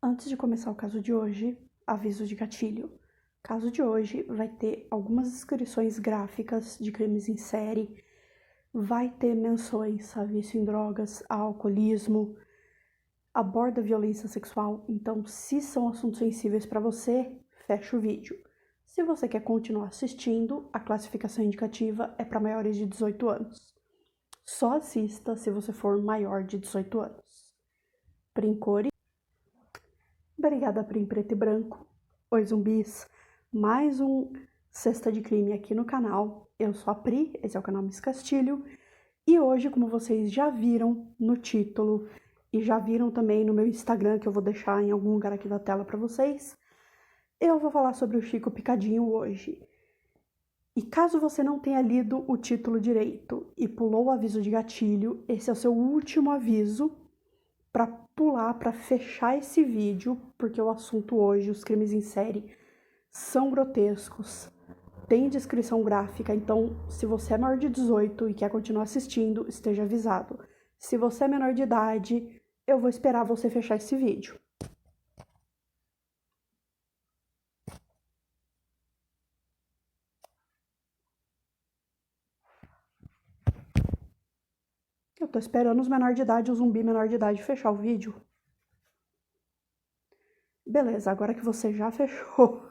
Antes de começar o caso de hoje, aviso de gatilho. O caso de hoje vai ter algumas descrições gráficas de crimes em série, vai ter menções a vício em drogas, a alcoolismo, aborda violência sexual, então se são assuntos sensíveis para você, fecha o vídeo. Se você quer continuar assistindo, a classificação indicativa é para maiores de 18 anos. Só assista se você for maior de 18 anos. Princori. Obrigada, Prim Preto e Branco. Oi, zumbis. Mais um Cesta de Crime aqui no canal. Eu sou a Pri, esse é o canal Miss Castilho. E hoje, como vocês já viram no título e já viram também no meu Instagram, que eu vou deixar em algum lugar aqui da tela para vocês, eu vou falar sobre o Chico Picadinho hoje. E caso você não tenha lido o título direito e pulou o aviso de gatilho, esse é o seu último aviso para pular, para fechar esse vídeo, porque o assunto hoje, os crimes em série, são grotescos, tem descrição gráfica, então se você é maior de 18 e quer continuar assistindo, esteja avisado. Se você é menor de idade, eu vou esperar você fechar esse vídeo. Eu tô esperando os menores de idade, o zumbi menor de idade fechar o vídeo. Beleza, agora que você já fechou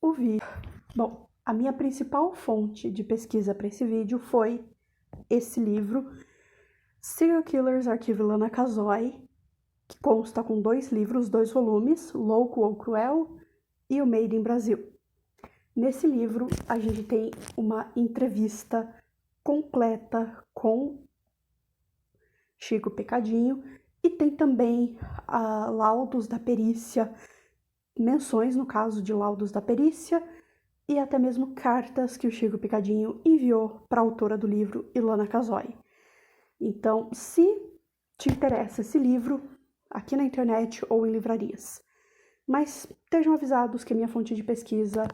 o vídeo. Bom, a minha principal fonte de pesquisa para esse vídeo foi esse livro, Serial Killers Arquivo Lana Casoy, que consta com 2 livros, 2 volumes, Louco ou Cruel e o Made in Brasil. Nesse livro, a gente tem uma entrevista completa com Chico Picadinho e tem também laudos da perícia, menções no caso de laudos da perícia e até mesmo cartas que o Chico Picadinho enviou para a autora do livro, Ilana Casoy. Então, se te interessa esse livro, aqui na internet ou em livrarias. Mas estejam avisados que a minha fonte de pesquisa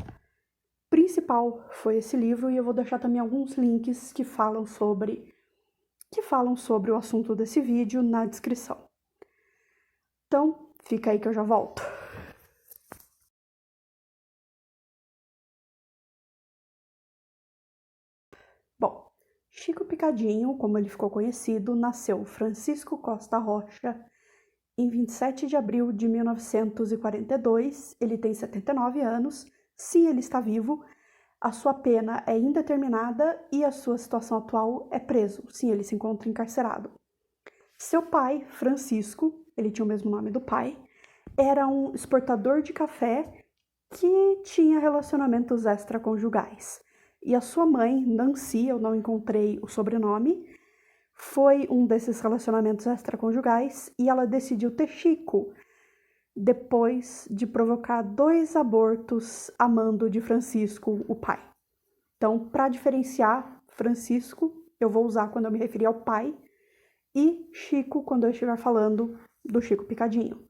principal foi esse livro e eu vou deixar também alguns links que falam sobre o assunto desse vídeo na descrição. Então, fica aí que eu já volto. Bom, Chico Picadinho, como ele ficou conhecido, nasceu Francisco Costa Rocha em 27 de abril de 1942. Ele tem 79 anos. Sim, ele está vivo. A sua pena é indeterminada e a sua situação atual é preso. Sim, ele se encontra encarcerado. Seu pai, Francisco, ele tinha o mesmo nome do pai, era um exportador de café que tinha relacionamentos extraconjugais. E a sua mãe, Nancy, eu não encontrei o sobrenome, foi um desses relacionamentos extraconjugais e ela decidiu ter Chico depois de provocar 2 abortos a mando de Francisco, o pai. Então, para diferenciar Francisco, eu vou usar quando eu me referir ao pai, e Chico quando eu estiver falando do Chico Picadinho.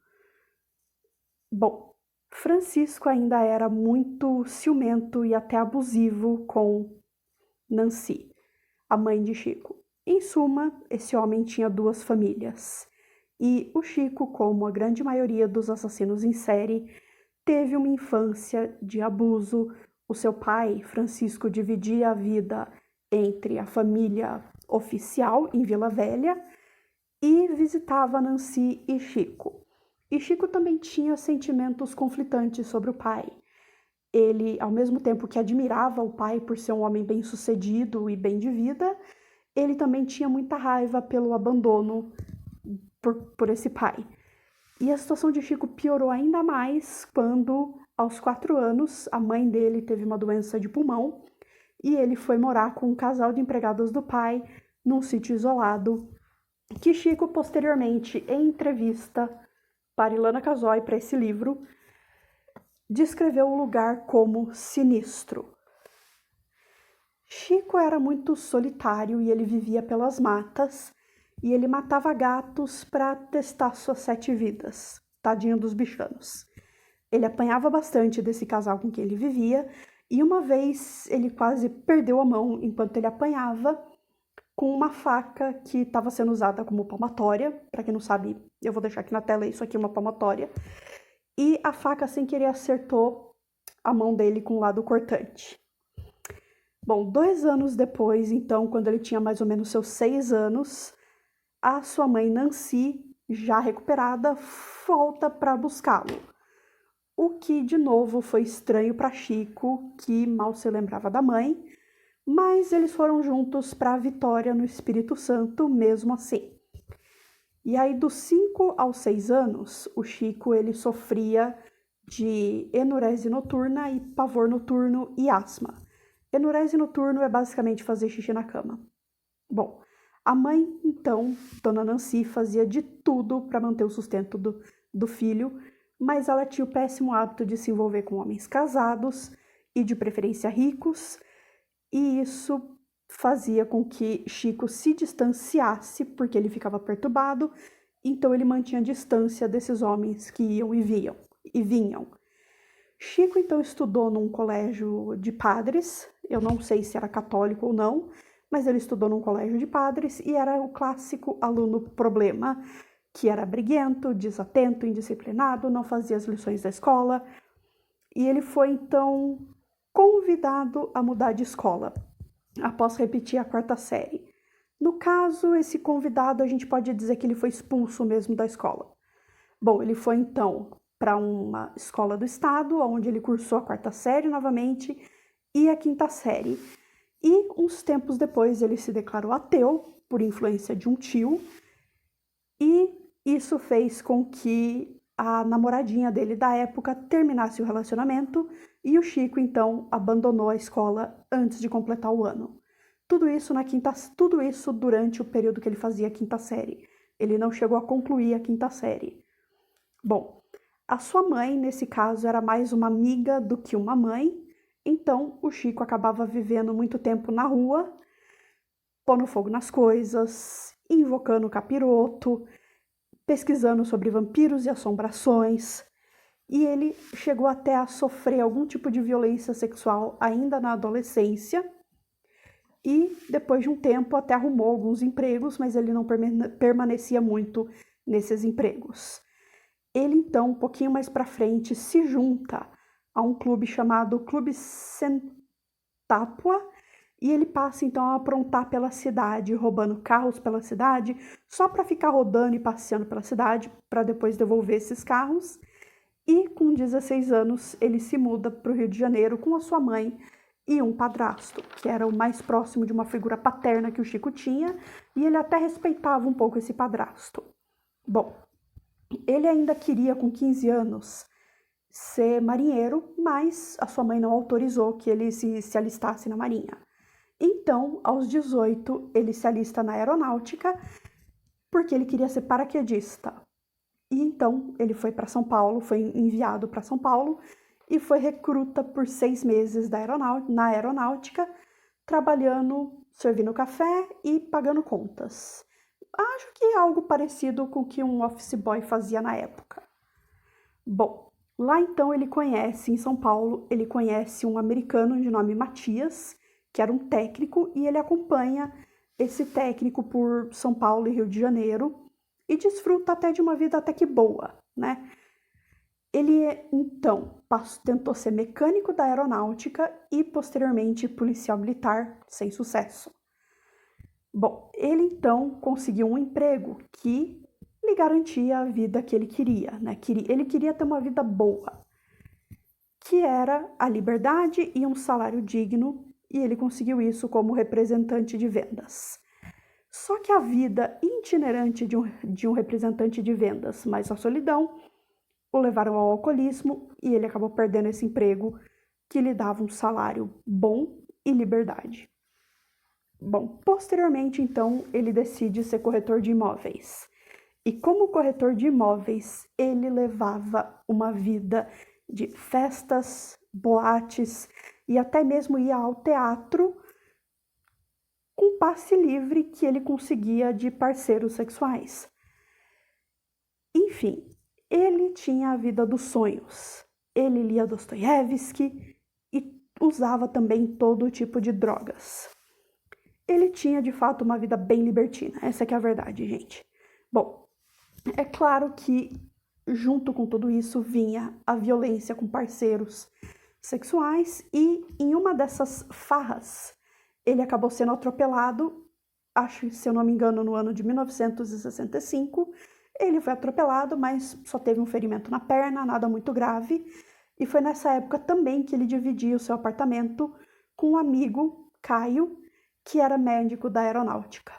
Bom, Francisco ainda era muito ciumento e até abusivo com Nancy, a mãe de Chico. Em suma, esse homem tinha 2 famílias. E o Chico, como a grande maioria dos assassinos em série, teve uma infância de abuso. O seu pai, Francisco, dividia a vida entre a família oficial em Vila Velha e visitava Nancy e Chico. E Chico também tinha sentimentos conflitantes sobre o pai. Ele, ao mesmo tempo que admirava o pai por ser um homem bem-sucedido e bem de vida, ele também tinha muita raiva pelo abandono por esse pai. E a situação de Chico piorou ainda mais quando, aos 4 anos, a mãe dele teve uma doença de pulmão e ele foi morar com um casal de empregadas do pai num sítio isolado, que Chico, posteriormente, em entrevista para Ilana Casoy, para esse livro, descreveu o lugar como sinistro. Chico era muito solitário e ele vivia pelas matas, e ele matava gatos para testar suas 7 vidas, tadinho dos bichanos. Ele apanhava bastante desse casal com quem ele vivia, e uma vez ele quase perdeu a mão enquanto ele apanhava com uma faca que estava sendo usada como palmatória. Para quem não sabe, eu vou deixar aqui na tela, isso aqui é uma palmatória. e a faca sem querer acertou a mão dele com o lado cortante. Bom, 2 anos depois, então, quando ele tinha mais ou menos seus 6 anos, a sua mãe Nancy, já recuperada, volta para buscá-lo. O que, de novo, foi estranho para Chico, que mal se lembrava da mãe, mas eles foram juntos para a Vitória no Espírito Santo, mesmo assim. E aí, dos 5 aos 6 anos, o Chico ele sofria de enurese noturna e pavor noturno e asma. Enurese noturno é basicamente fazer xixi na cama. Bom, a mãe, então, Dona Nancy, fazia de tudo para manter o sustento do filho, mas ela tinha o péssimo hábito de se envolver com homens casados e de preferência ricos, e isso fazia com que Chico se distanciasse, porque ele ficava perturbado, então ele mantinha a distância desses homens que iam e vinham. Chico, então, estudou num colégio de padres, eu não sei se era católico ou não, mas ele estudou num colégio de padres e era o clássico aluno problema, que era briguento, desatento, indisciplinado, não fazia as lições da escola, e ele foi, então, convidado a mudar de escola, após repetir a 4ª série. No caso, esse convidado, a gente pode dizer que ele foi expulso mesmo da escola. Bom, ele foi, então, para uma escola do estado, onde ele cursou a 4ª série novamente e a 5ª série. E uns tempos depois ele se declarou ateu por influência de um tio, e isso fez com que a namoradinha dele da época terminasse o relacionamento e o Chico então abandonou a escola antes de completar o ano. Tudo isso durante o período que ele fazia a 5ª série. Ele não chegou a concluir a 5ª série. Bom, a sua mãe, nesse caso, era mais uma amiga do que uma mãe, então o Chico acabava vivendo muito tempo na rua, pondo fogo nas coisas, invocando o capiroto, pesquisando sobre vampiros e assombrações, e ele chegou até a sofrer algum tipo de violência sexual ainda na adolescência, e depois de um tempo até arrumou alguns empregos, mas ele não permanecia muito nesses empregos. Ele, então, um pouquinho mais para frente, se junta a um clube chamado Clube Centápua, e ele passa, então, a aprontar pela cidade, roubando carros pela cidade, só para ficar rodando e passeando pela cidade, para depois devolver esses carros. E, com 16 anos, ele se muda para o Rio de Janeiro com a sua mãe e um padrasto, que era o mais próximo de uma figura paterna que o Chico tinha, e ele até respeitava um pouco esse padrasto. Bom, ele ainda queria, com 15 anos, ser marinheiro, mas a sua mãe não autorizou que ele se alistasse na marinha. Então, aos 18, ele se alista na aeronáutica, porque ele queria ser paraquedista. E então, ele foi para São Paulo, foi enviado para São Paulo, e foi recruta por 6 meses na aeronáutica, trabalhando, servindo café e pagando contas. Acho que é algo parecido com o que um office boy fazia na época. Bom, lá então em São Paulo, ele conhece um americano de nome Matias, que era um técnico, e ele acompanha esse técnico por São Paulo e Rio de Janeiro, e desfruta até de uma vida até que boa, né? Ele, então, tentou ser mecânico da aeronáutica e, posteriormente, policial militar, sem sucesso. Bom, ele, então, conseguiu um emprego que lhe garantia a vida que ele queria, né? Ele queria ter uma vida boa, que era a liberdade e um salário digno, e ele conseguiu isso como representante de vendas. Só que a vida itinerante de um representante de vendas, mais a solidão, o levaram ao alcoolismo e ele acabou perdendo esse emprego que lhe dava um salário bom e liberdade. Bom, posteriormente, então, ele decide ser corretor de imóveis. E como corretor de imóveis, ele levava uma vida de festas, boates e até mesmo ia ao teatro com passe livre que ele conseguia de parceiros sexuais. Enfim, ele tinha a vida dos sonhos. Ele lia Dostoiévski e usava também todo tipo de drogas. Ele tinha, de fato, uma vida bem libertina. Essa que é a verdade, gente. Bom, é claro que junto com tudo isso vinha a violência com parceiros sexuais e em uma dessas farras ele acabou sendo atropelado, acho, se eu não me engano, no ano de 1965. Ele foi atropelado, mas só teve um ferimento na perna, nada muito grave. E foi nessa época também que ele dividia o seu apartamento com um amigo, Caio, que era médico da aeronáutica.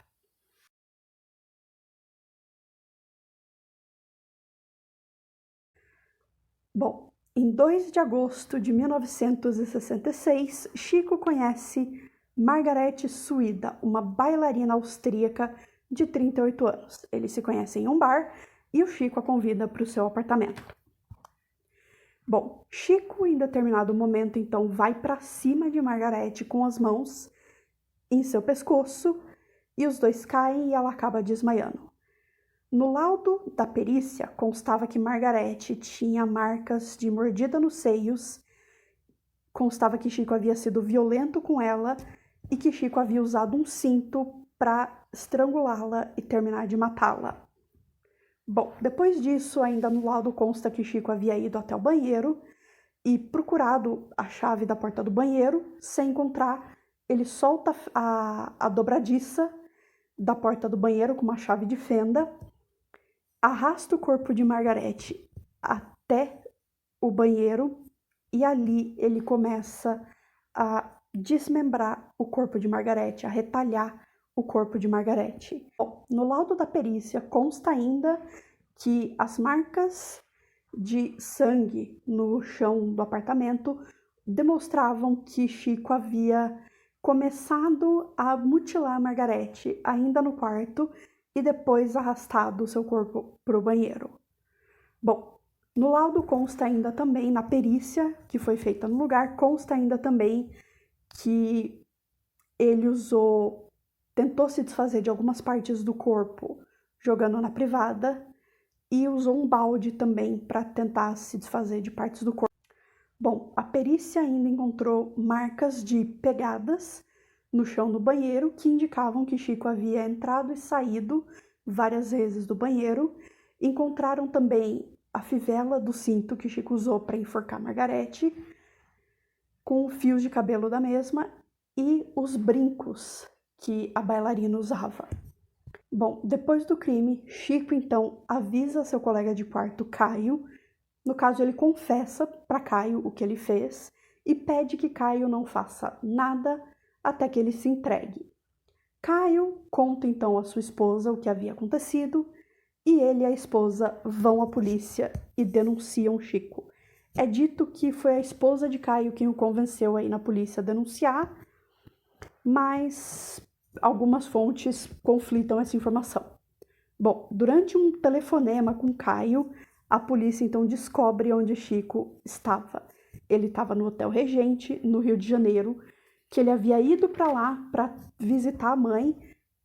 Bom, em 2 de agosto de 1966, Chico conhece Margarete Suida, uma bailarina austríaca de 38 anos. Eles se conhecem em um bar e o Chico a convida para o seu apartamento. Bom, Chico, em determinado momento, então, vai para cima de Margarete com as mãos em seu pescoço e os dois caem e ela acaba desmaiando. No laudo da perícia constava que Margarete tinha marcas de mordida nos seios, constava que Chico havia sido violento com ela e que Chico havia usado um cinto para estrangulá-la e terminar de matá-la. Bom, depois disso, ainda no laudo consta que Chico havia ido até o banheiro e procurado a chave da porta do banheiro. Sem encontrar, ele solta a dobradiça da porta do banheiro com uma chave de fenda, arrasta o corpo de Margarete até o banheiro e ali ele começa a desmembrar o corpo de Margarete, a retalhar o corpo de Margarete. Bom, no laudo da perícia consta ainda que as marcas de sangue no chão do apartamento demonstravam que Chico havia começado a mutilar Margarete ainda no quarto e depois arrastado o seu corpo para o banheiro. Bom, no laudo consta ainda também, na perícia que foi feita no lugar, consta ainda também que ele tentou se desfazer de algumas partes do corpo jogando na privada e usou um balde também para tentar se desfazer de partes do corpo. Bom, a perícia ainda encontrou marcas de pegadas no chão do banheiro que indicavam que Chico havia entrado e saído várias vezes do banheiro. Encontraram também a fivela do cinto que Chico usou para enforcar Margarete, com fios de cabelo da mesma e os brincos que a bailarina usava. Bom, depois do crime, Chico então avisa seu colega de quarto, Caio. No caso, ele confessa para Caio o que ele fez e pede que Caio não faça nada até que ele se entregue. Caio conta então à sua esposa o que havia acontecido e ele e a esposa vão à polícia e denunciam Chico. É dito que foi a esposa de Caio quem o convenceu a ir na polícia a denunciar, mas algumas fontes conflitam essa informação. Bom, durante um telefonema com Caio, a polícia então descobre onde Chico estava. Ele estava no Hotel Regente, no Rio de Janeiro, que ele havia ido para lá para visitar a mãe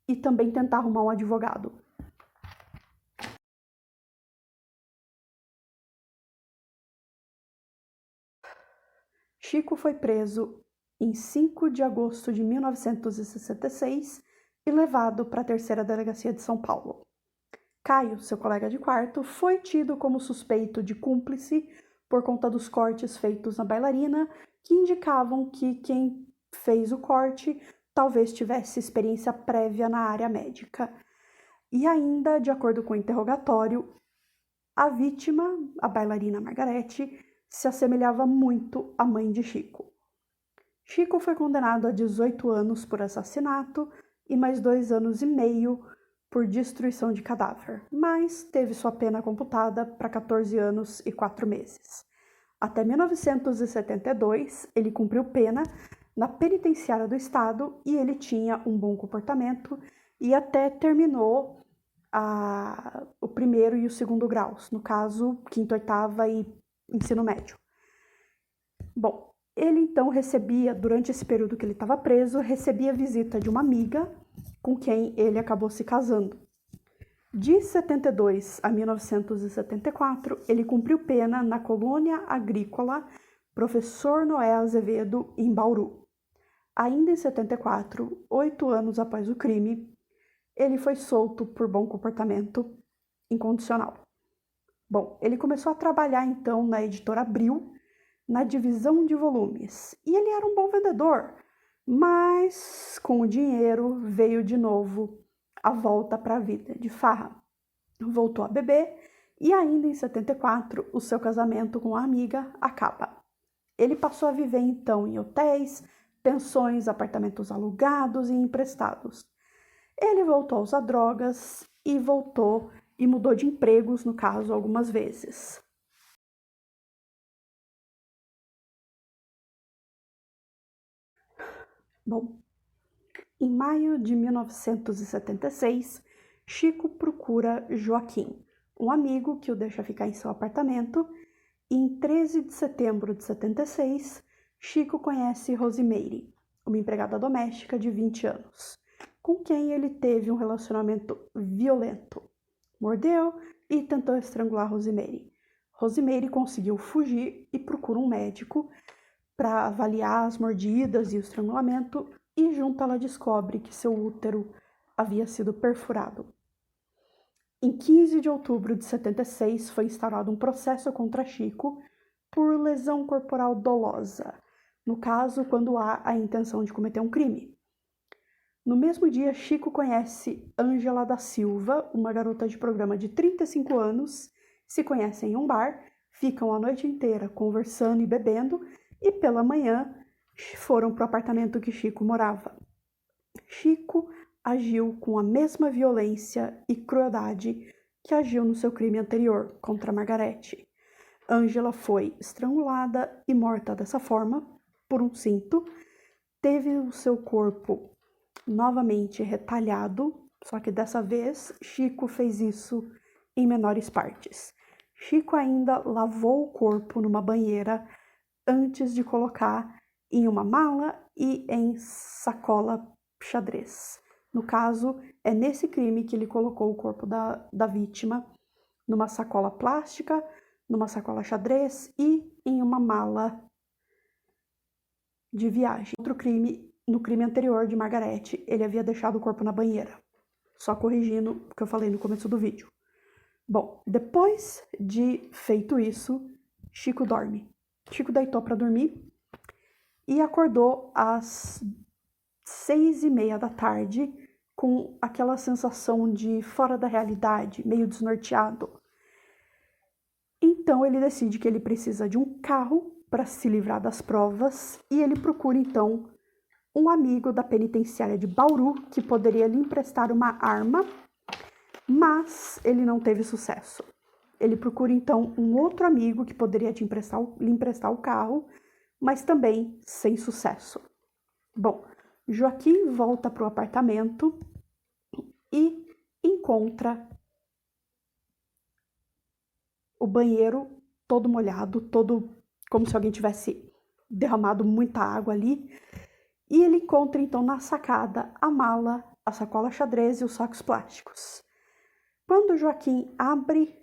e também tentar arrumar um advogado. Chico foi preso em 5 de agosto de 1966 e levado para a terceira delegacia de São Paulo. Caio, seu colega de quarto, foi tido como suspeito de cúmplice por conta dos cortes feitos na bailarina, que indicavam que quem fez o corte talvez tivesse experiência prévia na área médica. E ainda, de acordo com o interrogatório, a vítima, a bailarina Margarete, se assemelhava muito à mãe de Chico. Chico foi condenado a 18 anos por assassinato e mais 2 anos e meio por destruição de cadáver, mas teve sua pena computada para 14 anos e 4 meses. Até 1972, ele cumpriu pena na penitenciária do estado e ele tinha um bom comportamento e até terminou o primeiro e o segundo graus, no caso, quinta, oitava e ensino médio. Bom, ele então recebia, durante esse período que ele estava preso, recebia a visita de uma amiga com quem ele acabou se casando. De 72 a 1974, ele cumpriu pena na colônia agrícola Professor Noé Azevedo, em Bauru. Ainda em 74, 8 anos após o crime, ele foi solto por bom comportamento incondicional. Bom, ele começou a trabalhar então na editora Abril, na divisão de volumes, e ele era um bom vendedor, mas com o dinheiro veio de novo a volta para a vida de farra. Voltou a beber e ainda em 74 o seu casamento com a amiga acaba. Ele passou a viver então em hotéis, pensões, apartamentos alugados e emprestados. Ele voltou a usar drogas e mudou de empregos, no caso, algumas vezes. Bom, em maio de 1976, Chico procura Joaquim, um amigo que o deixa ficar em seu apartamento, e em 13 de setembro de 76, Chico conhece Rosimeire, uma empregada doméstica de 20 anos, com quem ele teve um relacionamento violento. Mordeu e tentou estrangular Rosimeire. Rosimeire conseguiu fugir e procura um médico para avaliar as mordidas e o estrangulamento, e junto ela descobre que seu útero havia sido perfurado. Em 15 de outubro de 76 foi instaurado um processo contra Chico por lesão corporal dolosa, no caso quando há a intenção de cometer um crime. No mesmo dia, Chico conhece Ângela da Silva, uma garota de programa de 35 anos, se conhecem em um bar, ficam a noite inteira conversando e bebendo, e pela manhã foram para o apartamento que Chico morava. Chico agiu com a mesma violência e crueldade que agiu no seu crime anterior contra Margarete. Ângela foi estrangulada e morta dessa forma, por um cinto, teve o seu corpo novamente retalhado, só que dessa vez Chico fez isso em menores partes. Chico ainda lavou o corpo numa banheira antes de colocar em uma mala e em sacola xadrez. No caso, é nesse crime que ele colocou o corpo da vítima numa sacola plástica, numa sacola xadrez e em uma mala de viagem. Outro crime, no crime anterior de Margarete, ele havia deixado o corpo na banheira. Só corrigindo o que eu falei no começo do vídeo. Bom, depois de feito isso, Chico dorme. Chico deitou para dormir e acordou às 6h30 da tarde com aquela sensação de fora da realidade, meio desnorteado. Então ele decide que ele precisa de um carro para se livrar das provas e ele procura então um amigo da penitenciária de Bauru que poderia lhe emprestar uma arma, mas ele não teve sucesso. Ele procura então um outro amigo que poderia lhe emprestar o carro, mas também sem sucesso. Bom, Joaquim volta para o apartamento e encontra o banheiro todo molhado, todo como se alguém tivesse derramado muita água ali. E ele encontra então na sacada a mala, a sacola xadrez e os sacos plásticos. Quando Joaquim abre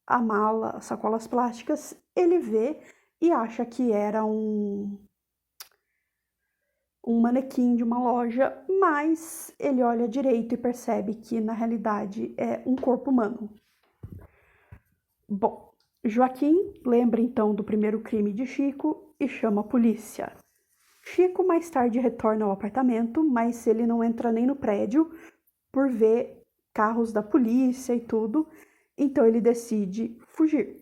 a mala, as sacolas plásticas, ele vê e acha que era um manequim de uma loja, mas ele olha direito e percebe que na realidade é um corpo humano. Bom, Joaquim lembra então do primeiro crime de Chico e chama a polícia. Chico mais tarde retorna ao apartamento, mas ele não entra nem no prédio por ver carros da polícia e tudo, então ele decide fugir.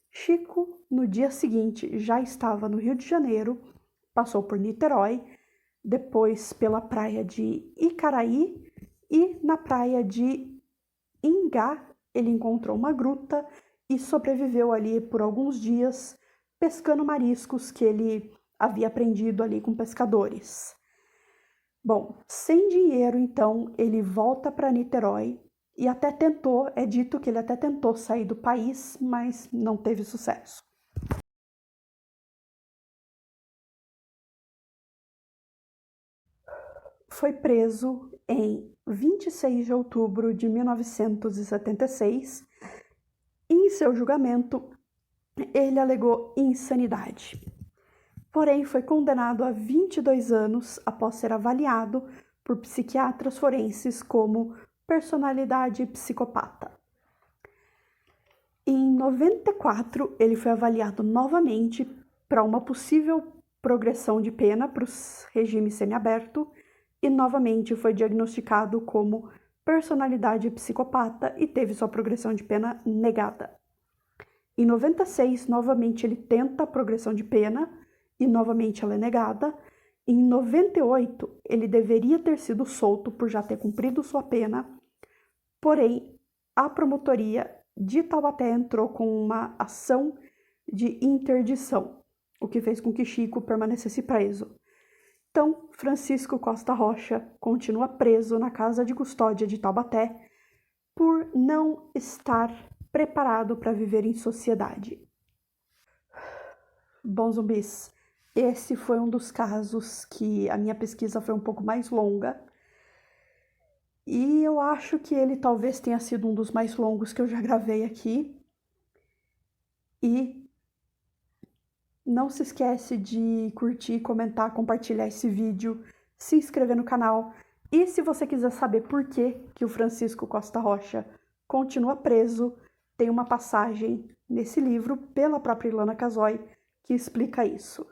Chico, no dia seguinte, já estava no Rio de Janeiro, passou por Niterói, depois pela praia de Icaraí e na praia de Ingá ele encontrou uma gruta e sobreviveu ali por alguns dias pescando mariscos que ele havia aprendido ali com pescadores. Bom, sem dinheiro, então, ele volta para Niterói e é dito que ele até tentou sair do país, mas não teve sucesso. Foi preso em 26 de outubro de 1976 e em seu julgamento ele alegou insanidade. Porém, foi condenado a 22 anos após ser avaliado por psiquiatras forenses como personalidade psicopata. Em 94, ele foi avaliado novamente para uma possível progressão de pena para o regime semiaberto e novamente foi diagnosticado como personalidade psicopata e teve sua progressão de pena negada. Em 96, novamente ele tenta a progressão de pena e novamente ela é negada. Em 98, ele deveria ter sido solto por já ter cumprido sua pena, porém, a promotoria de Taubaté entrou com uma ação de interdição, o que fez com que Chico permanecesse preso. Então, Francisco Costa Rocha continua preso na casa de custódia de Taubaté por não estar preparado para viver em sociedade. Bom, zumbis, esse foi um dos casos que a minha pesquisa foi um pouco mais longa. E eu acho que ele talvez tenha sido um dos mais longos que eu já gravei aqui. E não se esquece de curtir, comentar, compartilhar esse vídeo, se inscrever no canal. E se você quiser saber por que o Francisco Costa Rocha continua preso, tem uma passagem nesse livro pela própria Ilana Casoy que explica isso.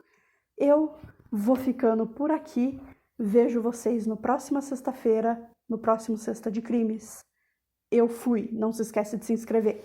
Eu vou ficando por aqui. Vejo vocês no próxima sexta-feira, no próximo Sexta de Crimes. Eu fui. Não se esquece de se inscrever.